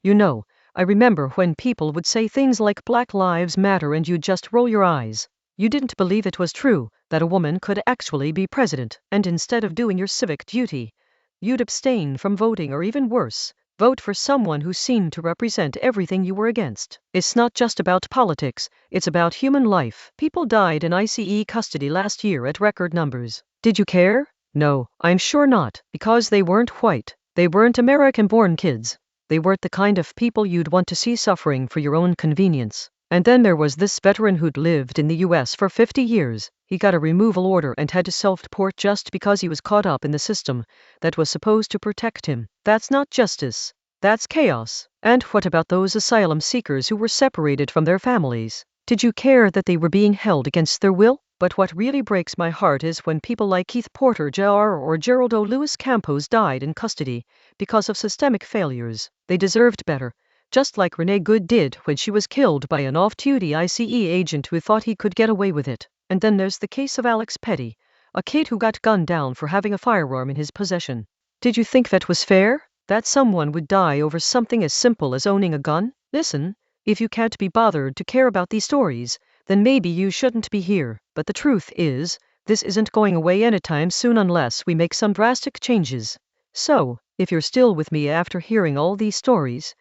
You know, I remember when people would say things like Black Lives Matter and you'd just roll your eyes. You didn't believe it was true, that a woman could actually be president, and instead of doing your civic duty, you'd abstain from voting or even worse, vote for someone who seemed to represent everything you were against. It's not just about politics, it's about human life. People died in ICE custody last year at record numbers. Did you care? No, I'm sure not, because they weren't white. They weren't American-born kids. They weren't the kind of people you'd want to see suffering for your own convenience. And then there was this veteran who'd lived in the US for 50 years. He got a removal order and had to self-deport just because he was caught up in the system that was supposed to protect him. That's not justice. That's chaos. And what about those asylum seekers who were separated from their families? Did you care that they were being held against their will? But what really breaks my heart is when people like Keith Porter Jr. or Gerald O. Lewis Campos died in custody because of systemic failures. They deserved better, just like Renee Good did when she was killed by an off-duty ICE agent who thought he could get away with it. And then there's the case of Alex Petty, a kid who got gunned down for having a firearm in his possession. Did you think that was fair? That someone would die over something as simple as owning a gun? Listen, if you can't be bothered to care about these stories, then maybe you shouldn't be here. But the truth is, this isn't going away anytime soon unless we make some drastic changes. So, if you're still with me after hearing all these stories,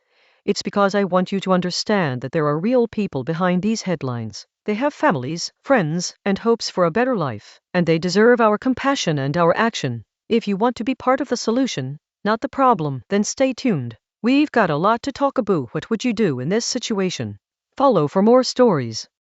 it's because I want you to understand that there are real people behind these headlines. They have families, friends, and hopes for a better life, and they deserve our compassion and our action. If you want to be part of the solution, not the problem, then stay tuned. We've got a lot to talk about. What would you do in this situation? Follow for more stories.